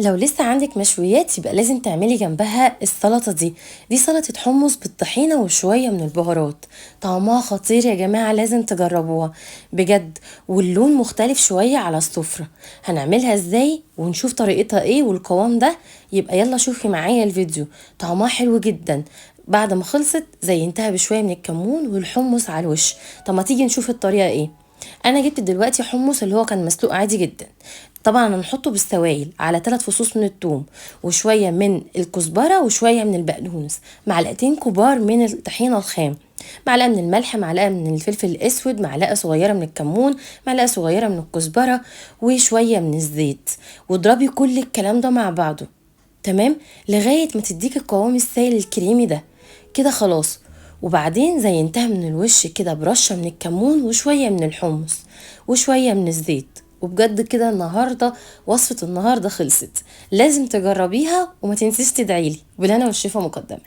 لو لسه عندك مشويات يبقى لازم تعملي جنبها السلطة دي سلطة حمص بالطحينة وشوية من البهارات. طعمها خطير يا جماعة، لازم تجربوها بجد. واللون مختلف شوية على السفرة. هنعملها ازاي ونشوف طريقتها ايه والقوام ده؟ يبقى يلا شوفي معايا الفيديو. طعمها حلو جدا. بعد ما خلصت زينتها بشوية من الكمون والحمص على الوش. طب ما تيجي نشوف الطريقة ايه. انا جبت دلوقتي حمص اللي هو كان مسلوق عادي جدا. طبعا هنحطه بالسوائل على 3 فصوص من الثوم، وشويه من الكزبره وشويه من البقدونس، معلقتين كبار من الطحينه الخام، معلقه من الملح، معلقه من الفلفل الاسود، معلقه صغيره من الكمون، معلقه صغيره من الكزبره، وشويه من الزيت. واضربي كل الكلام ده مع بعضه. تمام. لغايه ما تديك القوام السائل الكريمي ده. كده خلاص. وبعدين زينتها من الوش كده برشة من الكمون وشوية من الحمص وشوية من الزيت. وبجد كده النهاردة وصفة النهاردة خلصت. لازم تجربيها وما تنسيش تدعيلي بالهنا والشفا مقدما.